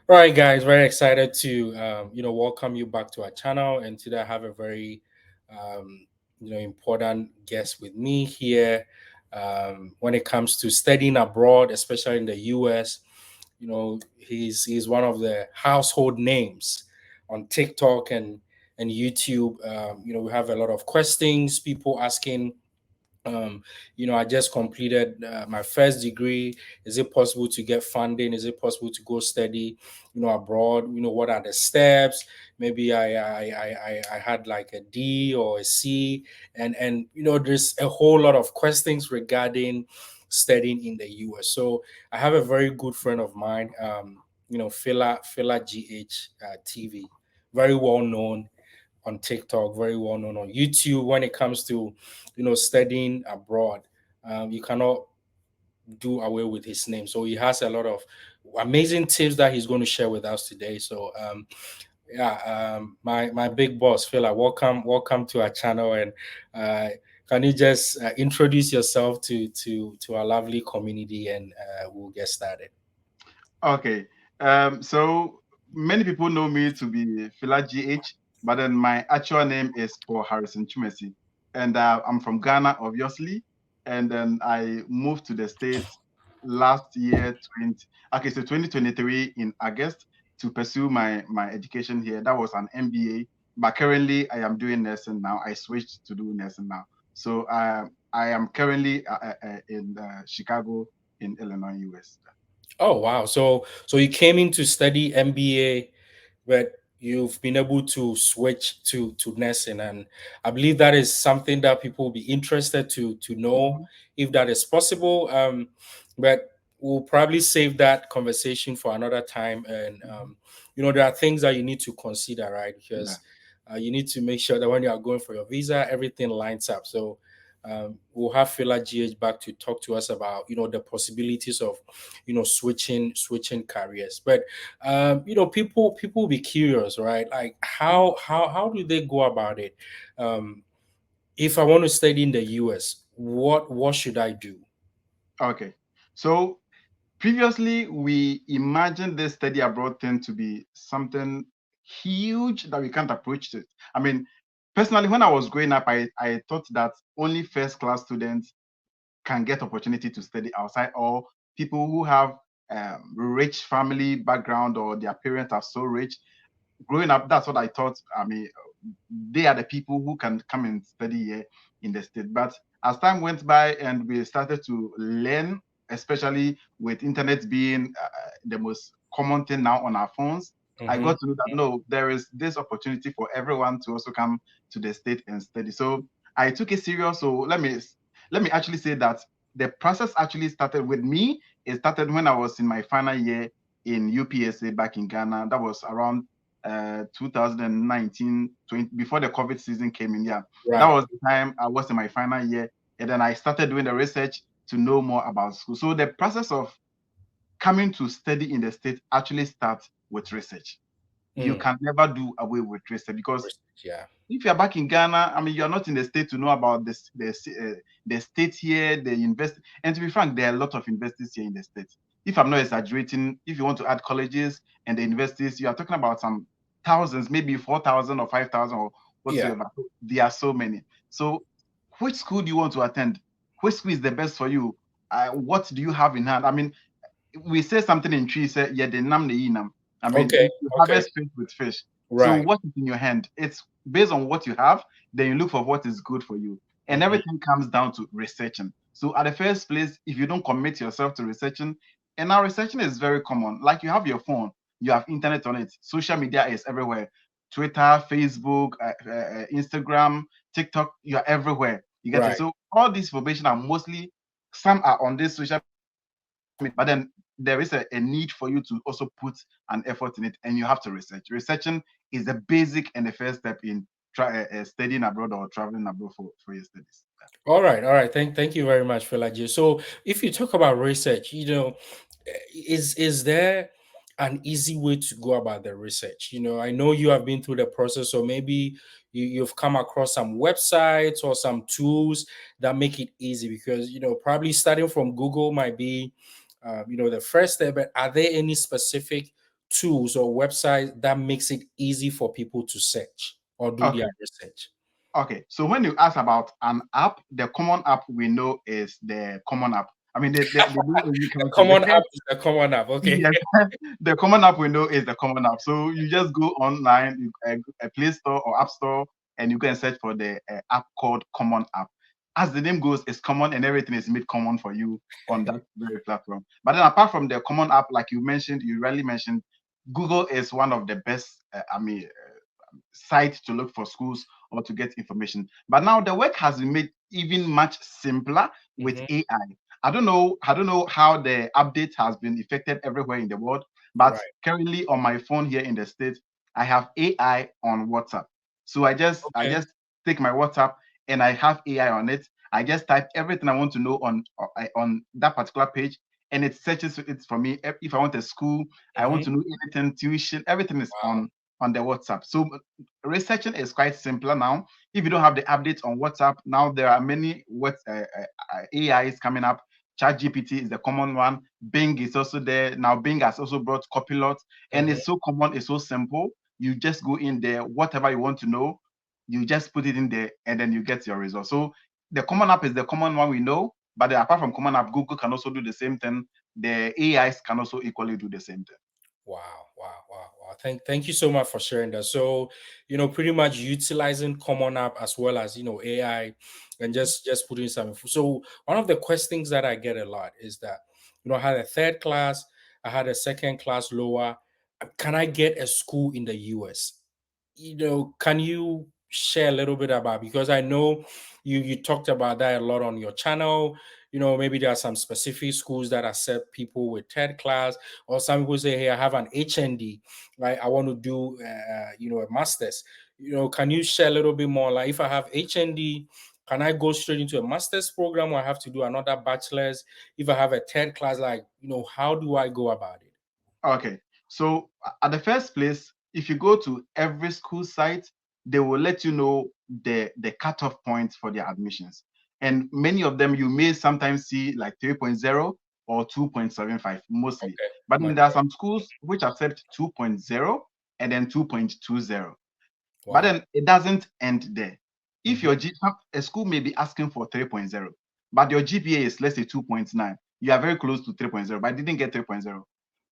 All right, guys, very excited to welcome you back to our channel. And today I have a very important guest with me here. When it comes to studying abroad, especially in the US, he's one of the household names on TikTok and YouTube. We have a lot of questions, people asking I just completed my first degree. Is it possible to get funding? Is it possible to go study, abroad? What are the steps? Maybe I had like a D or a C, and there's a whole lot of questions regarding studying in the US. So I have a very good friend of mine, Fila GH TV, very well known on TikTok, very well known on YouTube when it comes to, studying abroad. You cannot do away with his name. So he has a lot of amazing tips that he's going to share with us today. So my big boss, Phila, welcome to our channel, and can you just introduce yourself to our lovely community, and we'll get started. Okay. So many people know me to be Fila GH, but then my actual name is Paul Harrison Chumesi. And I'm from Ghana, obviously. And then I moved to the States last year, 2023 in August to pursue my education here. That was an MBA. But currently I am doing nursing now. I switched to do nursing now. So I am currently in Chicago in Illinois, US. Oh wow! So you came in to study MBA, but you've been able to switch to nursing, and I believe that is something that people will be interested to know if that is possible. But we'll probably save that conversation for another time. And there are things that you need to consider, right? Yeah. Because you need to make sure that when you are going for your visa, everything lines up. So we'll have Fela GH back to talk to us about the possibilities of switching careers. But people be curious, right? Like how do they go about it? um if I want to study in the US, what should I do? Okay. So previously, we imagined this study abroad thing to be something huge that we can't approach it. I mean, personally, when I was growing up, I thought that only first class students can get opportunity to study outside, or people who have rich family background or their parents are so rich. Growing up, that's what I thought. I mean, they are the people who can come and study here in the state. But as time went by and we started to learn, especially with internet being the most common thing now on our phones, I Hmm. got to know that no, there is this opportunity for everyone to also come to the state and study. So I took it serious. So let me actually say that the process actually started with me. It started when I was in my final year in UPSA back in Ghana. That was around 2019, 20, before the COVID season came in. Yeah, that Right. was the time I was in my final year, and then I started doing the research to know more about school. So the process of coming to study in the state actually starts with research. You Mm. can never do away with research because Yeah. if you're back in Ghana, I mean, you're not in the state to know about this, the state here, the university. And to be frank, there are a lot of universities here in the state. If I'm not exaggerating, if you want to add colleges and the universities, you are talking about some thousands, maybe 4,000 or 5,000 or Yeah. whatsoever. There are so many. So, which school do you want to attend? Which school is the best for you? What do you have in hand? I mean, we say something in tree, say, yeah, the nam the nam. I mean, Okay. you Okay. harvest fish with fish. So Right. what is in your hand? It's based on what you have, then you look for what is good for you. And Hmm. everything comes down to researching. So at the first place, if you don't commit yourself to researching, and now researching is very common. Like you have your phone, you have internet on it, social media is everywhere. Twitter, Facebook, Instagram, TikTok, you're everywhere. You get it. Right. So all these information are mostly some are on this social media, but then there is a need for you to also put an effort in it, and you have to research. Researching is the basic and the first step in studying abroad or traveling abroad for your studies. All right. All right. Thank you very much, Felaji. So if you talk about research, is there an easy way to go about the research? I know you have been through the process, so maybe you've come across some websites or some tools that make it easy, because probably starting from Google might be the first step. But are there any specific tools or websites that makes it easy for people to search or do their Okay. research? Okay. So when you ask about an app, the common app we know is the common app. I mean, they don't really A count common it. app is a common app. Okay. Yes, the common app window is the common app. So you just go online, a Play Store or App Store, and you go and search for the app called Common App. As the name goes, it's common and everything is made common for you on that very platform. But then apart from the common app, like you mentioned, you really mentioned, Google is one of the best. Site to look for schools or to get information. But now the work has been made even much simpler with Hmm. AI. I don't know how the update has been effected everywhere in the world, but Right. currently on my phone here in the States, I have AI on WhatsApp. So I just Okay. take my WhatsApp and I have AI on it. I just type everything I want to know on that particular page, and it searches it for me. If I want a school, I want to Hmm. know anything, tuition, everything is Wow. on the WhatsApp. So researching is quite simpler now. If you don't have the updates on WhatsApp, now there are many AIs coming up. ChatGPT is the common one. Bing is also there. Now Bing has also brought Copilot, and Hmm. it's so common, it's so simple. You just go in there, whatever you want to know, you just put it in there, and then you get your result. So the common app is the common one we know, but apart from common app, Google can also do the same thing. The AIs can also equally do the same thing. Wow, wow, wow, wow. Thank you so much for sharing that. So, pretty much utilizing Common App as well as, AI and just putting some info. So one of the questions that I get a lot is that, I had a third class, I had a second class lower. Can I get a school in the US? Can you share a little bit about, because I know you talked about that a lot on your channel. Maybe there are some specific schools that accept people with third class, or some people say, hey, I have an HND, right? I want to do a master's. Can you share a little bit more, like if I have HND, can I go straight into a master's program, or I have to do another bachelor's? If I have a third class, like, how do I go about it? Okay. So at the first place, if you go to every school site, they will let you know the cutoff points for their admissions. And many of them you may sometimes see like 3.0 or 2.75 mostly. Okay. But My then there are some schools which accept 2.0 and then 2.20. But Wow. then it doesn't end there. If Hmm. a school may be asking for 3.0, but your GPA is, let's say, 2.9, you are very close to 3.0, but didn't get 3.0.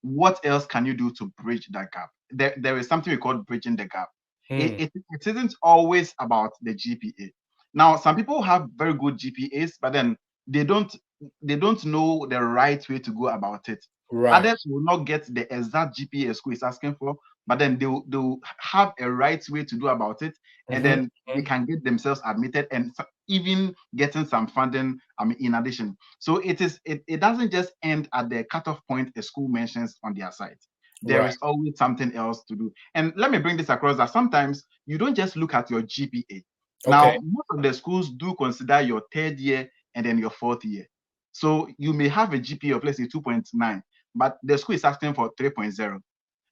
What else can you do to bridge that gap? There is something we call bridging the gap. Hmm. It isn't always about the GPA. Now, some people have very good GPAs, but then they don't they don't know the right way to go about it. Right. Others will not get the exact GPA school is asking for, but then they'll have a right way to do about it, and Hmm. then they can get themselves admitted and even getting some funding, in addition. So it doesn't just end at the cutoff point a school mentions on their site. There Right. is always something else to do. And let me bring this across that sometimes you don't just look at your GPA. Okay. Now, most of the schools do consider your third year and then your fourth year. So you may have a GPA of, let's say, 2.9, but the school is asking for 3.0.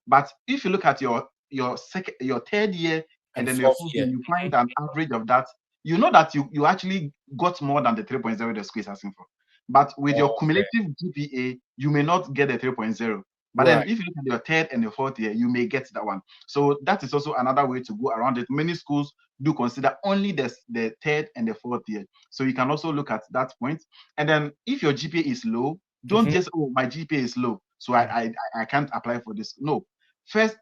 But if you look at your third year and And then your fourth fourth year, year. you find an average of that, you know that you actually got more than the 3.0 the school is asking for. But with your Okay. cumulative GPA, you may not get the 3.0. But then Right. if you look at your third and your fourth year, you may get that one. So that is also another way to go around it. Many schools do consider only the third and the fourth year. So you can also look at that point. And then if your GPA is low, don't Hmm. just, oh, my GPA is low, so I can't apply for this. No, first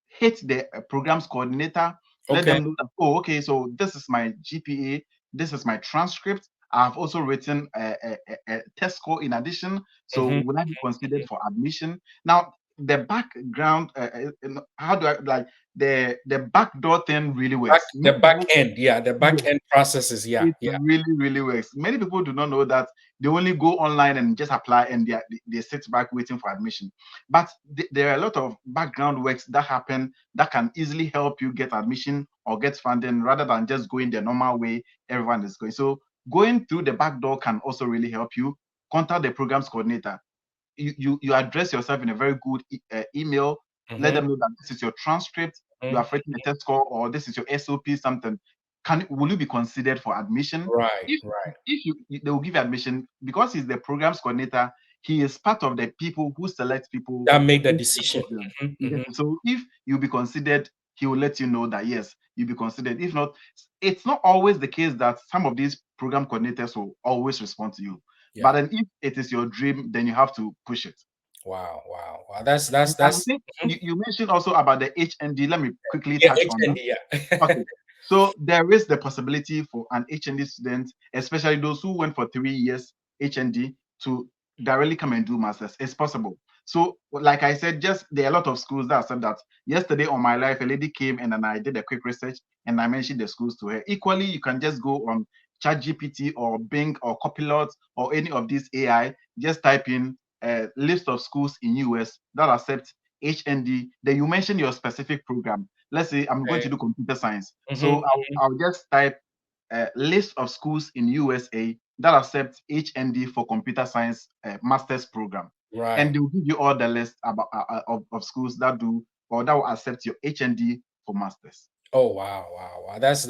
hit the programs coordinator, let Okay. them know that, oh, okay, so this is my GPA, this is my transcript. I've also written a test score in addition. So Hmm. will I be considered for admission? Now, the background, how do I like the backdoor thing really works. The Many back people, end, yeah, the back end processes, yeah, it yeah. really, really works. Many people do not know that they only go online and just apply and they sit back waiting for admission. But there are a lot of background works that happen that can easily help you get admission or get funding rather than just going the normal way everyone is going. So going through the back door can also really help you. Contact the programs coordinator. You address yourself in a very good email. Let Hmm. them know that this is your transcript, you Hmm. have written a test score, or this is your SOP, something. Will you be considered for admission? Right, If right. they will give you admission because he's the programs coordinator, he is part of the people who select people That make the into the decision. program. Mhm, You get mhm. it? So if you be considered, he will let you know that yes, you be considered. If not, it's not always the case that some of these program coordinators will always respond to you. But Yeah. then if it is your dream, then you have to push it. Wow. Wow. Wow. That's And I that's. think Mhm. you mentioned also about the HND. Let me quickly Yeah. touch on that. HND. Yeah. Okay. So there is the possibility for an HND student, especially those who went for 3 years HND, to directly come and do masters. It's possible. So, like I said, just there are a lot of schools that said that. Yesterday on my life, a lady came and then I did a quick research and I mentioned the schools to her. Equally, you can just go on ChatGPT or Bing or Copilot or any of these AI. Just type in a list of schools in US that accept HND. Then you mention your specific program. Let's say I'm going to Okay. do computer science. Mhm, So I'll just type a list of schools in USA that accept HND for computer science master's program. And right. they'll give you all the list about of schools that do or that will accept your HND for masters. Oh wow, wow, wow. That's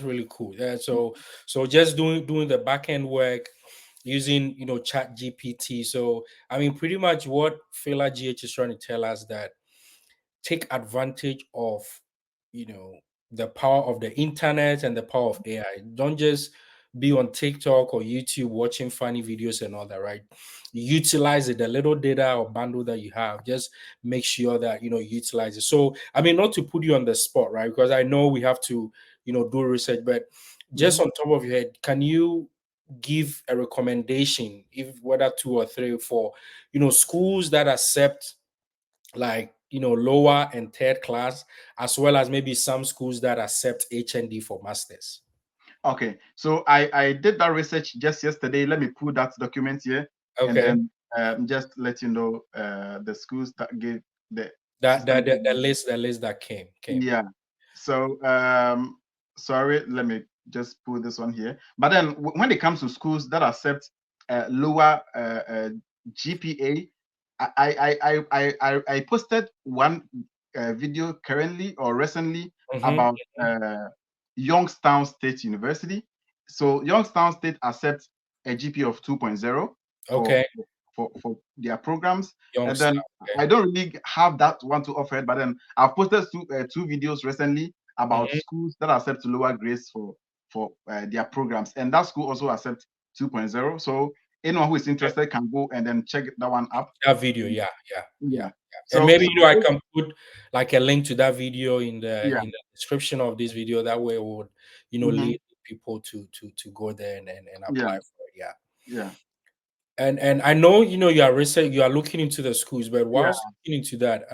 really cool. Yeah. So just doing the back end work using Chat GPT. So I mean pretty much what Fela GH is trying to tell us that take advantage of the power of the internet and the power of AI. Don't just be on TikTok or YouTube watching funny videos and all that, right? Utilize it, the little data or bundle that you have. Just make sure that you utilize it. So I mean, not to put you on the spot, right? Because I know we have to do research, but just Mhm. on top of your head, can you give a recommendation, if whether two or three, for schools that accept like lower and third class, as well as maybe some schools that accept HND for masters? Okay, so I did that research just yesterday. Let me pull that document here and Okay. then just let you know the schools that gave the That system. that the list that came. Yeah. So sorry, let me just pull this one here. But then when it comes to schools that accept lower GPA, I posted one video currently or recently Hmm. about Youngstown State University. So Youngstown State accepts a GPA of 2.0 for Okay. for their programs. And Youngstown. then Okay. I don't really have that one to offer, but then I've posted two videos recently about Hmm. schools that accept lower grades for their programs, and that school also accepts 2.0. So anyone who is Okay. interested can go and then check that one up. That video, yeah, yeah, yeah, Yeah. yeah. And So maybe so I can put like a link to that video in the yeah. in the description of this video. That way, it would Mhm. lead people to go there and apply Yeah. for it. Yeah. Yeah. And I know you are looking into the schools, but Yeah. whilst looking into that,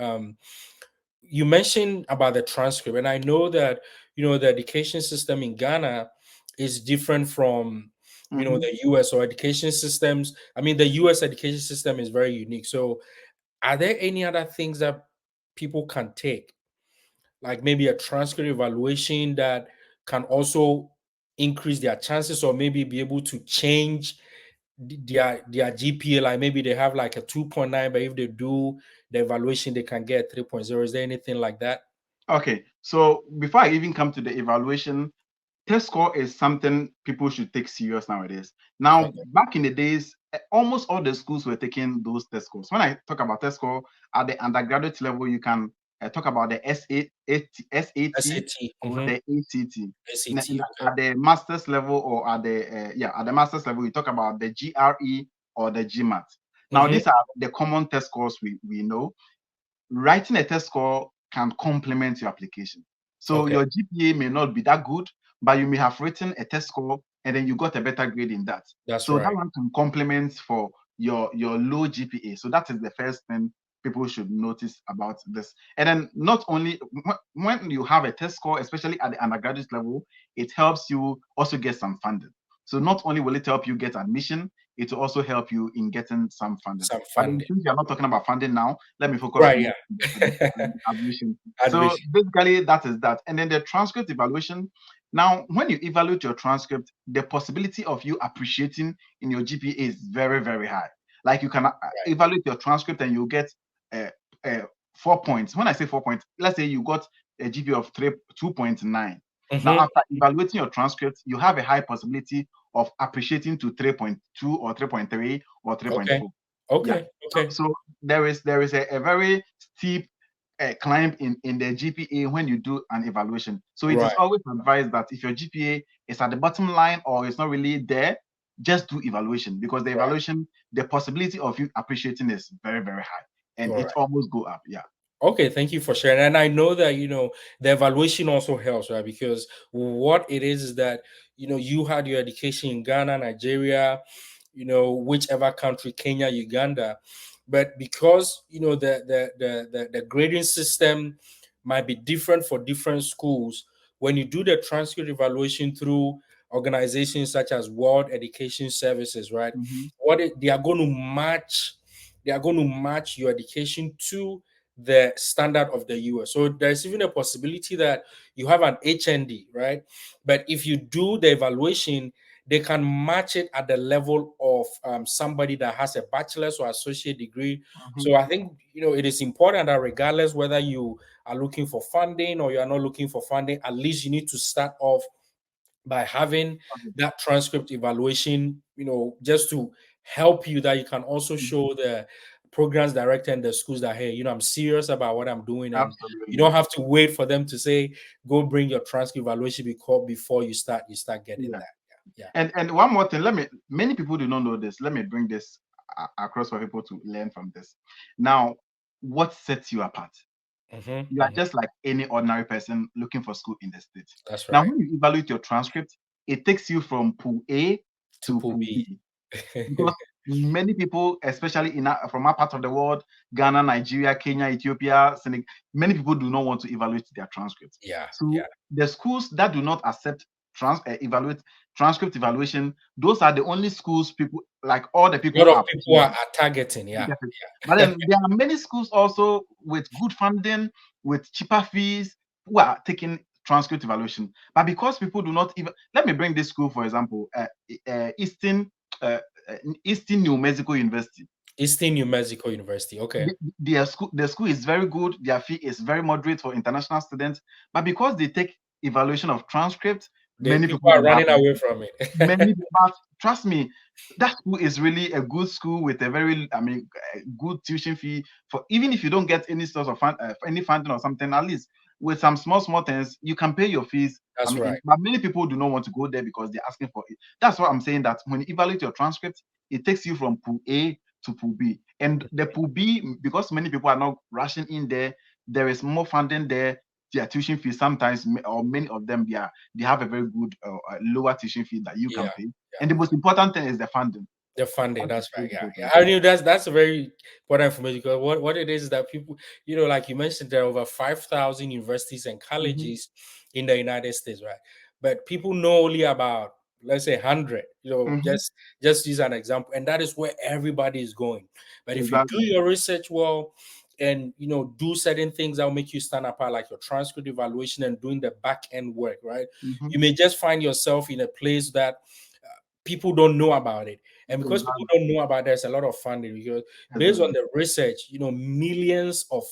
you mentioned about the transcript, and I know that the education system in Ghana is different from Mhm. the US or education systems. I mean, the US education system is very unique. So, are there any other things that people can take, like maybe a transcript evaluation that can also increase their chances, or maybe be able to change their GPA? Like maybe they have like a 2.9, but if they do the evaluation, they can get 3.0. Is there anything like that? Okay. So before I even come to the evaluation, test score is something people should take serious nowadays. Now, Okay. back in the days, almost all the schools were taking those test scores. When I talk about test score at the undergraduate level, you can talk about the SAT SAT. or the ACT. ACT. Okay. At the master's level or at the at the master's level, you talk about the GRE or the GMAT. Now, Hmm. these are the common test scores we know. Writing a test score can complement your application. So Okay. your GPA may not be that good, but you may have written a test score and then you got a better grade in that. That's So that right. one can complement for your low GPA. So that is the first thing people should notice about this. And then not only when you have a test score, especially at the undergraduate level, it helps you also get some funding. So not only will it help you get admission, it will also help you in getting some funding. Some But then funding. since we are not talking about funding now, let me focus Right. more on Yeah. the admission. So Admission. basically, that is that. And then the transcript evaluation. Now, when you evaluate your transcript, the possibility of you appreciating in your GPA is very, very high. Like you can evaluate your transcript and you get uh, uh, 4 points. When I say 4 points, let's say you got a GPA of 2.9. Now, Hmm. after evaluating your transcript, you have a high possibility of appreciating to 3.2 or 3.3 or Okay. 3.4. Yeah. Okay. So, Okay. so there is a very steep climb in the GPA when you do an evaluation. So it is Right. always advised that if your GPA is at the bottom line or it's not really there, just do evaluation, because the Right. evaluation, the possibility of you appreciating is very, very high, and All it right. almost go up. Yeah. Okay, thank you for sharing. And I know that the evaluation also helps, right? Because what it is that you had your education in Ghana, Nigeria, whichever country, Kenya, Uganda, but because the grading system might be different for different schools. When you do the transcript evaluation through organizations such as World Education Services, right? Mm-hmm. They are going to match, your education to the standard of the US. So there's even a possibility that you have an HND, right? But if you do the evaluation, they can match it at the level of somebody that has a bachelor's or associate degree. Mm-hmm. So I think it is important that regardless whether you are looking for funding or you are not looking for funding, at least you need to start off by having Okay. that transcript evaluation, just to help you, that you can also Mhm. show the programs director and the schools that, hey, I'm serious about what I'm doing, and you Absolutely. don't have to wait for them to say, go bring your transcript evaluation before you start getting Yeah. that. Yeah. And one more thing, many people do not know this. Let me bring this across for people to learn from this. Now, what sets you apart? Yeah. You are just like any ordinary person looking for school in the state. That's Now, right. when you evaluate your transcript, it takes you from pool A To to Pool pool B. B, because many people, especially from our part of the world, Ghana, Nigeria, Kenya, Ethiopia, Senegal, many people do not want to evaluate their transcripts. Yeah. So Yeah. the schools that do not accept evaluate transcript evaluation, those are the only schools people, like, all the A people lot of are people pushing are, to. are targeting. You Yeah. get it? But then there are many schools also with good funding, with cheaper fees, who are taking transcript evaluation. But because people do not even, let me bring this school for example, Eastern, uh, uh, Eastern New Mexico University. Eastern New Mexico University. Okay. The school is very good. Their fee is very moderate for international students. But because they take evaluation of transcript, The many people people are do not running apply. away from Many, it. but trust me, that school is really a good school with a very, good tuition fee. For even if you don't get any source of any funding or something, at least with some small things, you can pay your fees. That's right. But many people do not want to go there because they're asking for it. That's why I'm saying that when you evaluate your transcript, it takes you from pool A to pool B, and the pool B, because many people are not rushing in there, there is more funding there. Their tuition fee sometimes, or many of them, they have a very good lower tuition fee that you can Yeah. pay. Yeah. And the most important thing is the funding. The funding, That is that's right. very Yeah, yeah. important. I knew that's a very important information, because what it is that people, like you mentioned, there are over 5,000 universities and Mhm. colleges in the United States, right? But people know only about, let's say, 100. Mhm. Just use an example, and that is where everybody is going. But if you do Exactly. your research well, and do certain things that will make you stand apart, like your transcript evaluation and doing the back end work, right? Mhm. You may just find yourself in a place that people don't know about it. And because people Exactly. don't know about, there's a lot of funding, because based on Exactly. the research, millions of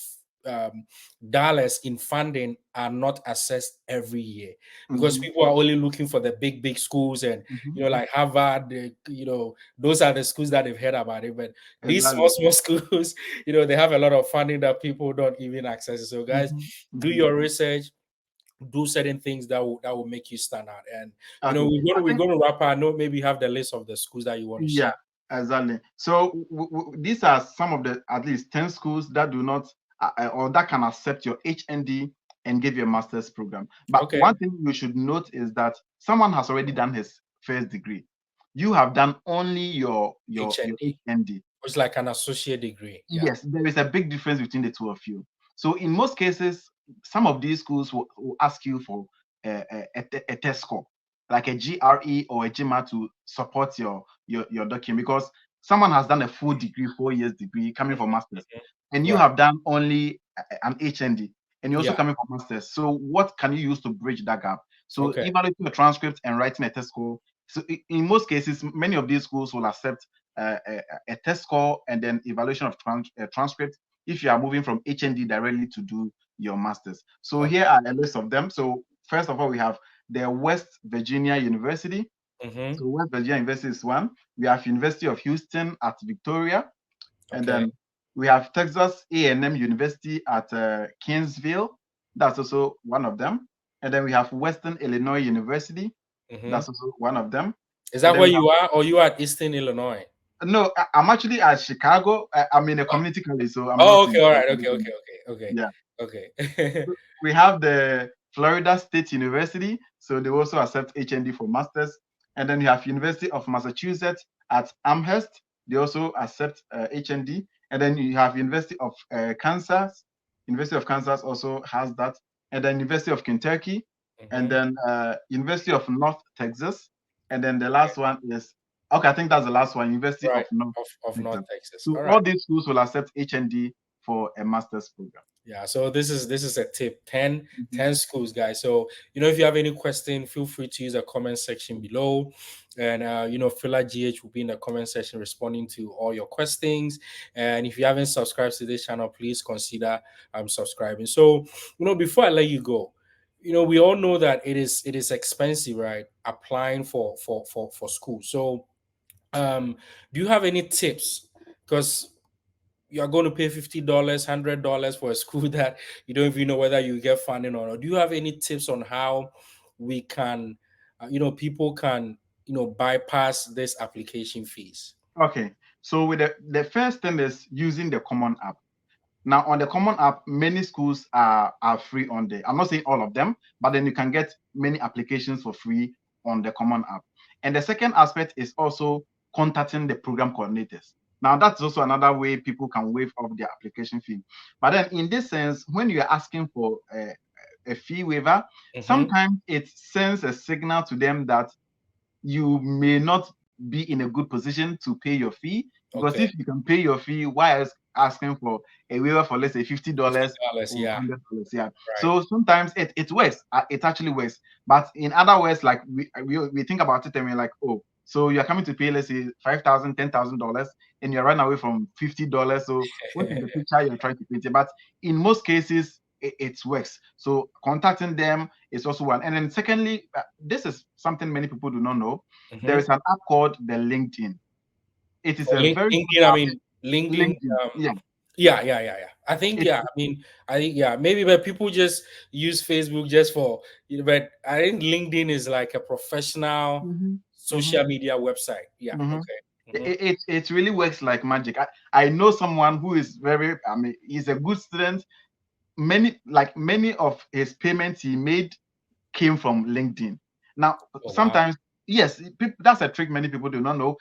dollars in funding are not assessed every year, because Mhm. people are only looking for the big schools, and Mhm. like Harvard, those are the schools that they've heard about it. But these Exactly. small schools, they have a lot of funding that people don't even access. So guys, Mhm. do Mhm. your research, do certain things that will make you stand out. And Okay. we're I going to think, we're going to wrap up. I know maybe you have the list of the schools that you want to yeah, share. exactly. So these are some of the at least 10 schools that do not, or that can accept your HND and give you a master's program. But Okay. one thing you should note is that someone has already done his first degree. You have done only your HND. HND. It's like an associate degree. Yeah. Yes, there is a big difference between the two of you. So in most cases, some of these schools will ask you for a test score, like a GRE or a GMA, to support your document, because someone has done a full degree, 4 years degree, coming for masters, Mhm. and you Right. have done only an HND, and you're also Yeah. coming for masters. So what can you use to bridge that gap? So Okay. evaluating a transcript and writing a test score. So in most cases, many of these schools will accept a test score and then evaluation of transcript if you are moving from HND directly to do your masters. So Okay. here are a list of them. So first of all, we have the West Virginia University. Mm-hmm. So West Virginia University is one. We have University of Houston at Victoria. And Okay. then we have Texas A&M University at Kingsville. That's also one of them. And then we have Western Illinois University. Hmm. That's also one of them. Is And that then where we you are, or you are at Eastern Illinois? no, I'm actually at Chicago. I'm in a community college, so I'm Oh, not okay, in all the right, okay, college. okay, okay, Yeah. okay, okay. We have the Florida State University, so they also accept HND for masters. And then you have University of Massachusetts at Amherst. They also accept HND. And then you have University of Kansas. University of Kansas also has that. And then University of Kentucky. And Hmm. then University of North Texas. And then the last one is, okay, I think that's the last one, University Right, of North of North Texas. Texas. So All right. all these schools will accept HND for a master's program. Yeah, so this is a tip. 10, Mhm. 10 schools, guys. So if you have any question, feel free to use the comment section below. And Fila GH will be in the comment section responding to all your questions. And if you haven't subscribed to this channel, please consider subscribing. So, before I let you go, we all know that it is expensive, right? Applying for school. So do you have any tips? Because you're going to pay $50, $100 for a school that you don't even know whether you get funding or not. Do you have any tips on how we can, people can, bypass this application fees? Okay, so with the first thing is using the common app. Now, on the common app, many schools are free on there. I'm not saying all of them, but then you can get many applications for free on the common app. And the second aspect is also contacting the program coordinators. Now, that's also another way people can waive off their application fee. But then, in this sense, when you're asking for a fee waiver, Mm-hmm. sometimes it sends a signal to them that you may not be in a good position to pay your fee, because Okay. if you can pay your fee, why else asking for a waiver for, let's say, $50 $50. or Yeah. $100? Yeah. Right. So sometimes it works. It actually works. But in other words, like we think about it and we're like, oh, so you're coming to pay, let's say, $5,000, $10,000, and you're running away from $50. So what is the picture you're trying to paint? But in most cases, it works. So contacting them is also one. And then secondly, this is something many people do not know. There Mm-hmm. is an app called the LinkedIn. It is Or a very good LinkedIn, I app. mean, LinkedIn. LinkedIn. Yeah. Yeah, yeah, yeah, yeah. I think, It, yeah. I think, yeah. Maybe, but people just use Facebook just for, but I think LinkedIn is like a professional Mhm, mhm, social media website. Yeah. mhm. Okay. It, Hmm. it, it really works like magic. I know someone who is very, I mean, he's a good student. Many of his payments he made came from LinkedIn. Now, Oh wow. sometimes, yes, that's a trick many people do not know.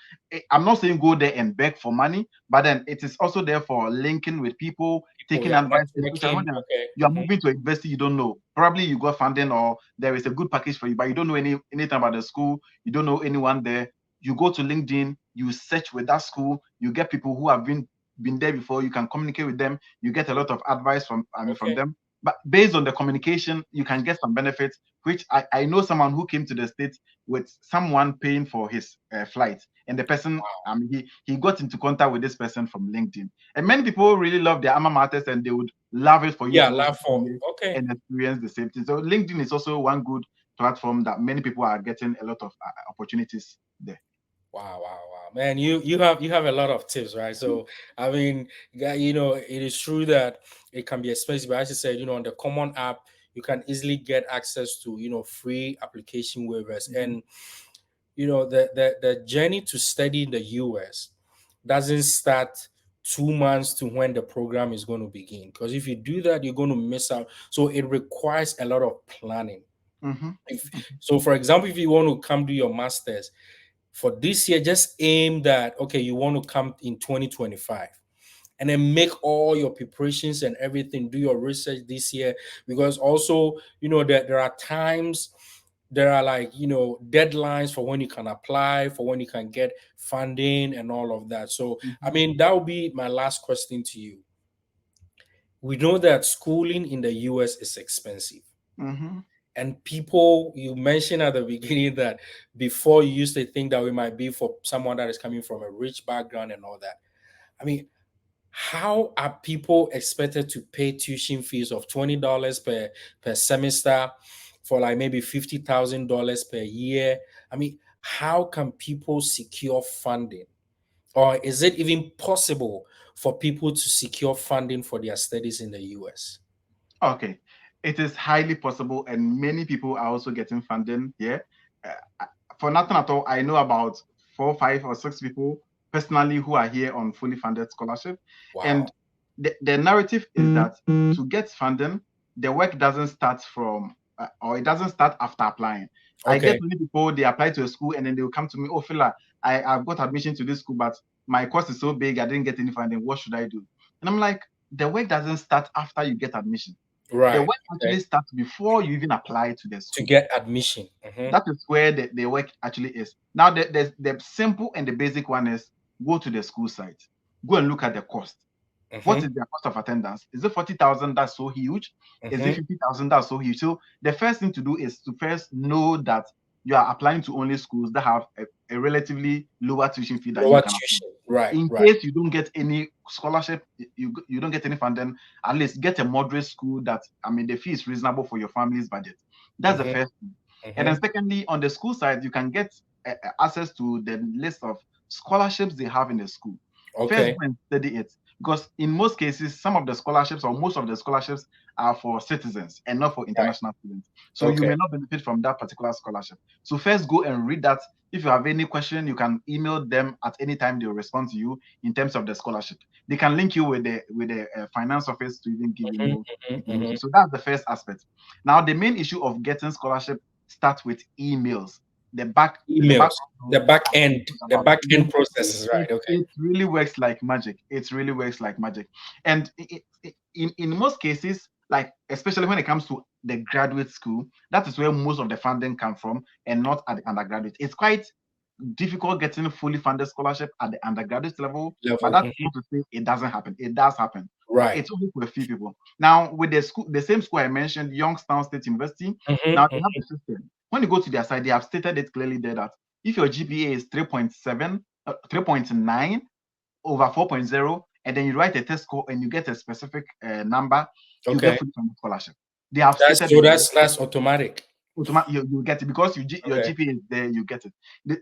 I'm not saying go there and beg for money, but then it is also there for linking with people, People, taking yeah, advice, especially networking. when Okay. you are moving to a university you don't know. Probably you got funding or there is a good package for you, but you don't know anything about the school. You don't know anyone there. You go to LinkedIn, you search with that school, you get people who have been there before. You can communicate with them. You get a lot of advice from Okay. them. But based on the communication, you can get some benefits, which I know someone who came to the States with someone paying for his flight. And the person, Wow. he got into contact with this person from LinkedIn. And many people really love their alma maters and they would love it for you Yeah, to also laugh come for. here Okay. and experience the same thing. So LinkedIn is also one good platform that many people are getting a lot of opportunities there. Wow, wow, wow, man! You have a lot of tips, right? So I mean, yeah, it is true that it can be expensive, but as you said, on the common app, you can easily get access to free application waivers, Mhm, and the journey to study in the US doesn't start 2 months to when the program is going to begin. Because if you do that, you're going to miss out. So it requires a lot of planning. mhm, If so, for example, if you want to come do your masters for this year, just aim that okay, you want to come in 2025, and then make all your preparations and everything, do your research this year, because also that there are times, there are like deadlines for when you can apply, for when you can get funding and all of that. So I mhm, mean, that would be my last question to you. We know that schooling in the US is expensive. mhm, And people, you mentioned at the beginning that before you used to think that we might be for someone that is coming from a rich background and all that. I mean, how are people expected to pay tuition fees of $20 per semester for like maybe $50,000 per year? I mean, how can people secure funding? Or is it even possible for people to secure funding for their studies in the US? Okay, it is highly possible, and many people are also getting funding here. Uh, for nothing at all, I know about 4, 5, or 6 people personally who are here on fully funded scholarship. And Wow. the narrative is that to get funding, the work doesn't start from, or it doesn't start after applying. I get Okay. many people, they apply to a school and then they will come to me, oh, Phila, I've got admission to this school, but my course is so big, I didn't get any funding. What should I do? And I'm like, the work doesn't start after you get admission. The Right. work Okay. actually starts before you even apply to the To school. get admission. Hmm. That is where the work actually is. Now, the simple and the basic one is go to the school site, go and look at the cost. What Hmm. is their cost of attendance? Is it 40,000? That's so huge. Is it Hmm. 50,000? That's so huge. So the first thing to do is to first know that you are applying to only schools that have a relatively lower tuition fee than you Lower can afford. tuition. Right. In Right. case you don't get any scholarship, you don't get any funding, at least get a moderate school that, I mean, the fee is reasonable for your family's budget. That's the Hmm. first thing. And then Hmm. secondly, on the school side, you can get access to the list of scholarships they have in the school. First, go Okay. and study it, because in most cases, some of the scholarships or most of the scholarships are for citizens and not for Right. international students. So you Okay. may not benefit from that particular scholarship. So first, go and read that. If you have any question, you can email them at any time. They'll respond to you in terms of the scholarship. They can link you with the finance office to even give you Hmm. more Hmm. information. Hmm. So that's the first aspect. Now, the main issue of getting scholarship starts with emails. The back Emails. The back I've been end. talking The about. back Yes, end processes. it, Right. Okay. it really works like magic. It really works like magic. And in most cases, like especially when it comes to the graduate school, that is where most of the funding come from, and not at the undergraduate. It's quite difficult getting fully funded scholarship at the undergraduate level, but Level. that's not to say it doesn't happen. It does happen, but Right. it's only for a few people. Now, with the school, the same school I mentioned, Youngstown State University, Hmm. now they have Hmm. a system. When you go to their site, they have stated it clearly there that if your GPA is 3.7, 3.9 over 4.0, and then you write a test score and you get a specific number, you get Okay. fully funded scholarship. They have That's stated so it there. that's automatic. You get it because your Okay. GPA is there, you get it.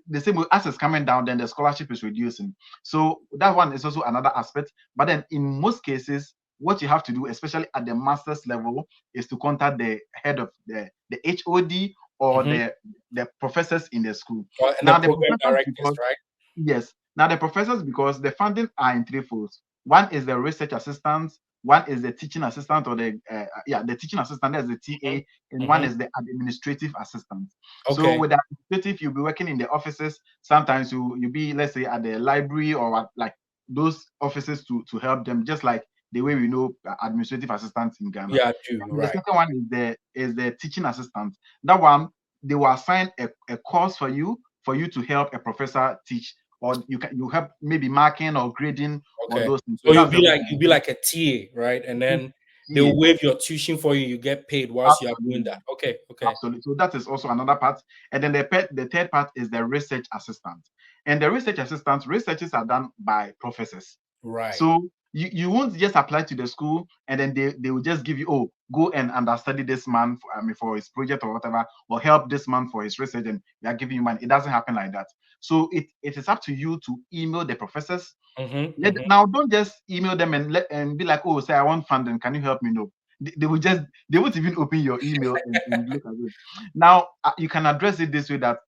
The same way as it's coming down, then the scholarship is reducing. So that one is also another aspect. But then in most cases, what you have to do, especially at the master's level, is to contact the head of the HOD or Hmm. the professors in the school. And the Now the program professors, directors, because right? yes, now the professors, because the funding are in three folds. One is the research assistant, one is the teaching assistant, or the teaching assistant, that's the TA, and one Hmm. is the administrative assistant. So Okay. with the administrative, you'll be working in the offices. Sometimes you be, let's say, at the library or at like those offices to help them, just like the way we know administrative assistants in Ghana. Yeah, I do. And the Right. second one is the teaching assistant. That one, they will assign a course for you to help a professor teach, or you help maybe marking or grading or Okay. those things. So So that's the way you'll be like a TA, right? And then yeah, they'll waive your tuition for you. You get paid whilst you are doing absolutely. that. Okay. Okay. Absolutely. So that is also another part. And then the third part is the research assistant. And the research assistant, researches are done by professors. Right. So you won't just apply to the school and then they will just give you, oh, go and understudy this man for his project or whatever, or help this man for his research, and they are giving you money. It doesn't happen like that. So it is up to you to email the professors. Hmm. Hmm. Now, don't just email them and be like, oh, say I want funding. Can you help me? No, they won't even open your email and look at it. Now, you can address it this way: that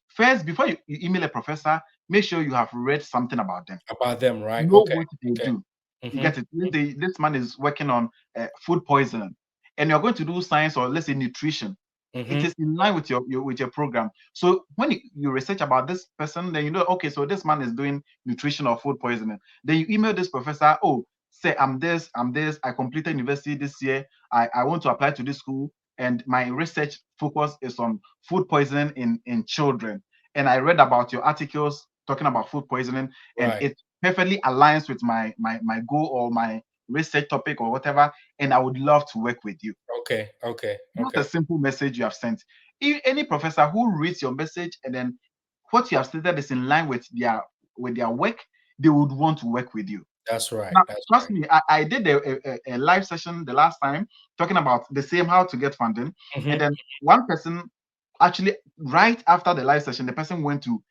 first, before you email a professor, make sure you have read something about them, About them, right? know Okay. what they Okay. do. You Hmm. get it? Let's say this man is working on food poisoning, and you're going to do science or let's say nutrition. It Hmm. is in line with your program. So when you research about this person, then you know, okay, so this man is doing nutrition or food poisoning. Then you email this professor, oh, say I'm this, I completed university this year, I want to apply to this school, and my research focus is on food poisoning in children. And I read about your articles talking about food poisoning, and Right. it perfectly aligns with my goal or my research topic or whatever, and I would love to work with you. Okay. Okay. Not a Okay. simple message you have sent. If any professor who reads your message and then what you have stated is in line with their work, they would want to work with you. That's right. Now, That's trust right. me, I did a live session the last time talking about the same how to get funding, and Hmm. then one person actually right after the live session, the person went to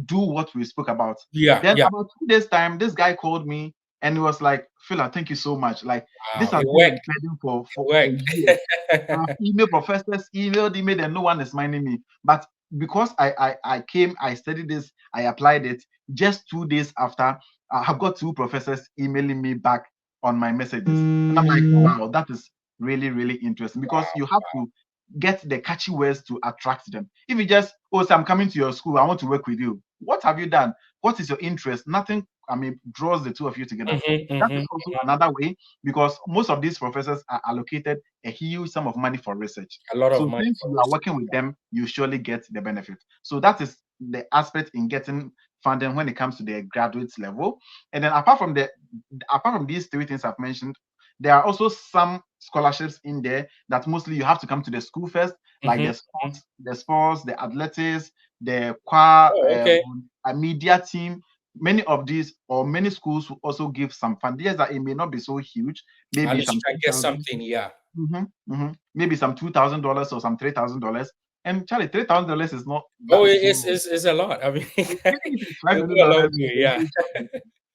do what we spoke about. Yeah. Then Yeah. about 2 days time, this guy called me And it was like, Phila, thank you so much. Like, this Wow, has it been a worked. burden for years. It I've worked. emailed professors, emailed, and no one is minding me. But because I came, I studied this, I applied it. Just 2 days after, I have got two professors emailing me back on my messages, and I'm like, wow, that is really really interesting because you have to get the catchy words to attract them. If you just, oh, so I'm coming to your school, I want to work with you. What have you done? What is your interest? Nothing, I mean, draws the two of you together. That is also another way because most of these professors are allocated a huge sum of money for research. A lot of So money since for you are research. working with them, you surely get the benefit. So that is the aspect in getting funding when it comes to the graduate level. And then apart from these three things I've mentioned, there are also some scholarships in there that mostly you have to come to the school first, like the sports, the athletics, the choir, Oh, okay. a media team. Many of these or many schools will also give some fund. Yes, that it may not be so huge, At maybe least you some can get 2,000, something. Yeah. maybe some $2,000 or some $3,000. And Charlie, $3,000 is not Oh, that so. it's a lot. I mean, Even if it's five it'll hundred go a long dollars, way. Yeah.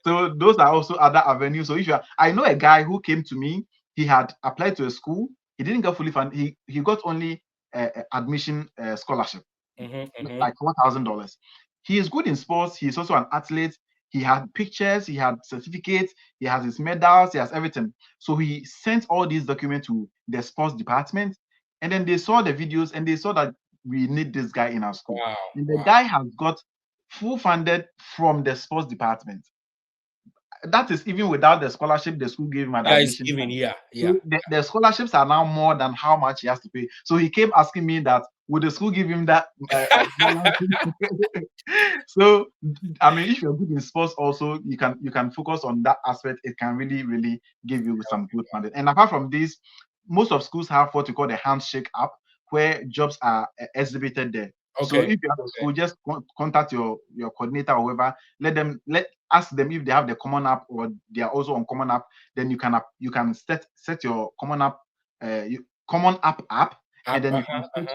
so those are also other avenues. So if you are, I know a guy who came to me. He had applied to a school. He didn't get fully funded. He got only admission scholarship, Mm-hmm. like $4,000. He is good in sports. He is also an athlete. He had pictures. He had certificates. He has his medals. He has everything. So he sent all these documents to the sports department, and then they saw the videos and they saw that we need this guy in our school. Wow. And the Wow. guy has got full funded from the sports department. That is even without the scholarship the school gave him at the Yeah, it's admission giving. time. Yeah. Yeah. So the scholarships are now more than how much he has to pay. So he came asking me that would the school give him that balance? So I mean, if you're good in sports, also you can focus on that aspect. It can really really give you some good funding. And apart from this, most of schools have what we call the handshake app, where jobs are exhibited there. So Okay. if you have a school, just contact your coordinator or whoever. Let ask them if they have the common app or they are also on common app. Then you can set your common app, and then you can search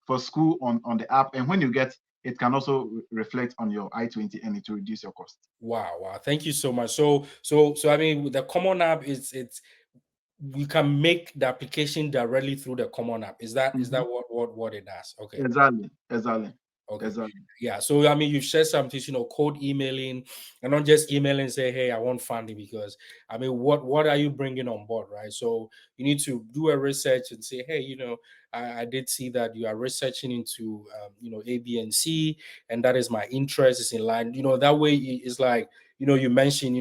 for school on the app. And when you get, it can also reflect on your I-20 and it will reduce your cost. Wow. Wow. Thank you so much. So I mean, with the common app is it's we can make the application directly through the common app. Is that Mhm. what it does? Okay. Exactly. Okay. Exactly. Yeah. So I mean, you shared something, cold emailing, and not just emailing and say, "Hey, I want funding," because I mean, what are you bringing on board, right? So you need to do a research and say, "Hey, I did see that you are researching into, A, B, and C, and that is my interest is in line." That way it's like, you mentioned,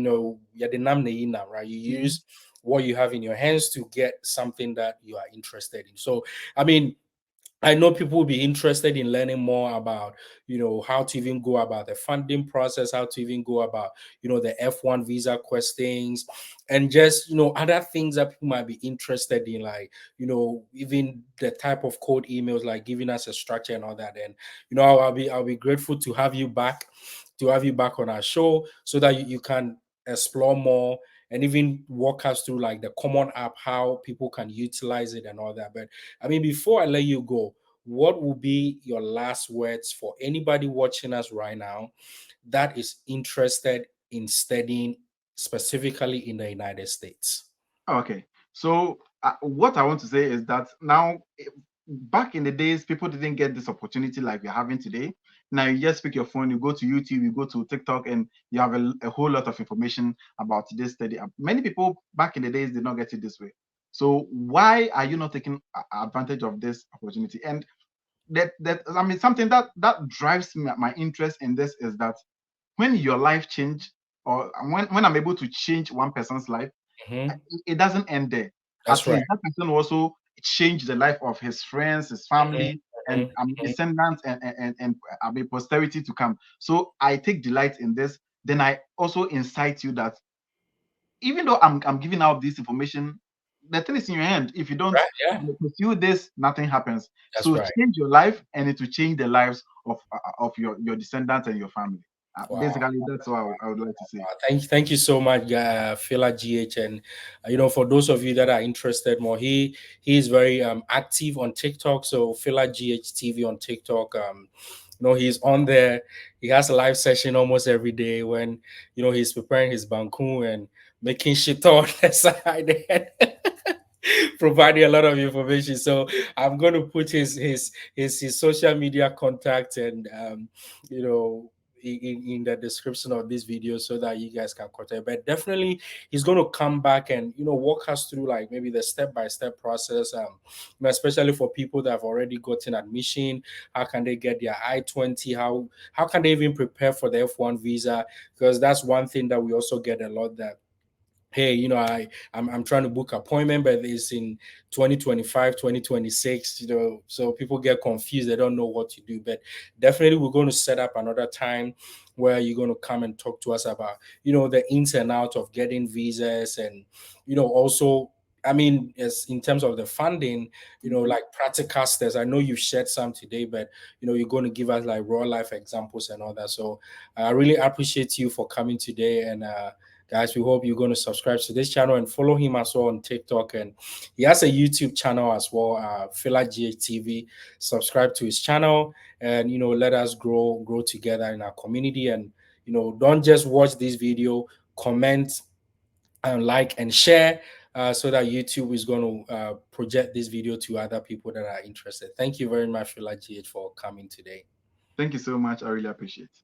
yeah, the now, right? You Mhm. use what you have in your hands to get something that you are interested in. So, I mean, I know people will be interested in learning more about, how to even go about the funding process, how to even go about, the F1 visa questions, and just, other things that people might be interested in, like, even the type of code emails, like giving us a structure and all that. And, I'll be grateful to have you back on our show so that you can explore more and even walk us through like the common app, how people can utilize it and all that. But I mean, before I let you go, what will be your last words for anybody watching us right now that is interested in studying specifically in the United States? Okay. So what I want to say is that now, back in the days, people didn't get this opportunity like we're having today. Now you just pick your phone, you go to YouTube, you go to TikTok, and you have a whole lot of information about this study. Many people back in the days did not get it this way. So why are you not taking advantage of this opportunity? And that I mean, something that drives my interest in this is that when your life change, or when I'm able to change one person's life, Mhm. it doesn't end there. That's At right. least that person will also change the life of his friends, his Mhm, family, and mhm, mhm. descendants, and I mean posterity to come. So I take delight in this. Then I also incite you that even though I'm giving out this information, the thing is in your hand. If you don't Right. Yeah. pursue this, nothing happens. That's So right. change your life, and it will change the lives of your descendants and your family. Wow. Basically, that's what I would like to say. Thank you so much, Phila GH, and for those of you that are interested more, he is very active on TikTok. So Phila GH TV on TikTok. He's on there. He has a live session almost every day when he's preparing his banku and making shit on the side and providing a lot of information. So I'm going to put his social media contact and you know in the description of this video so that you guys can contact. But definitely he's going to come back and walk us through like maybe the step by step process. Especially for people that have already gotten admission, how can they get their I-20? How can they even prepare for the F1 visa? Because that's one thing that we also get a lot that hey, I'm trying to book appointment, but it's in 2025, 2026, so people get confused. They don't know what to do. But definitely we're going to set up another time where you're going to come and talk to us about, the ins and outs of getting visas and, also, I mean, as in terms of the funding, like practical steps. I know you've shared some today, but you're going to give us like real life examples and all that. So I really appreciate you for coming today. And guys, we hope you're going to subscribe to this channel and follow him as well on TikTok. And he has a YouTube channel as well, Fila GHTV. Subscribe to his channel and, let us grow together in our community. And, don't just watch this video, comment and like and share so that YouTube is going to project this video to other people that are interested. Thank you very much, Fila GH, for coming today. Thank you so much. I really appreciate it.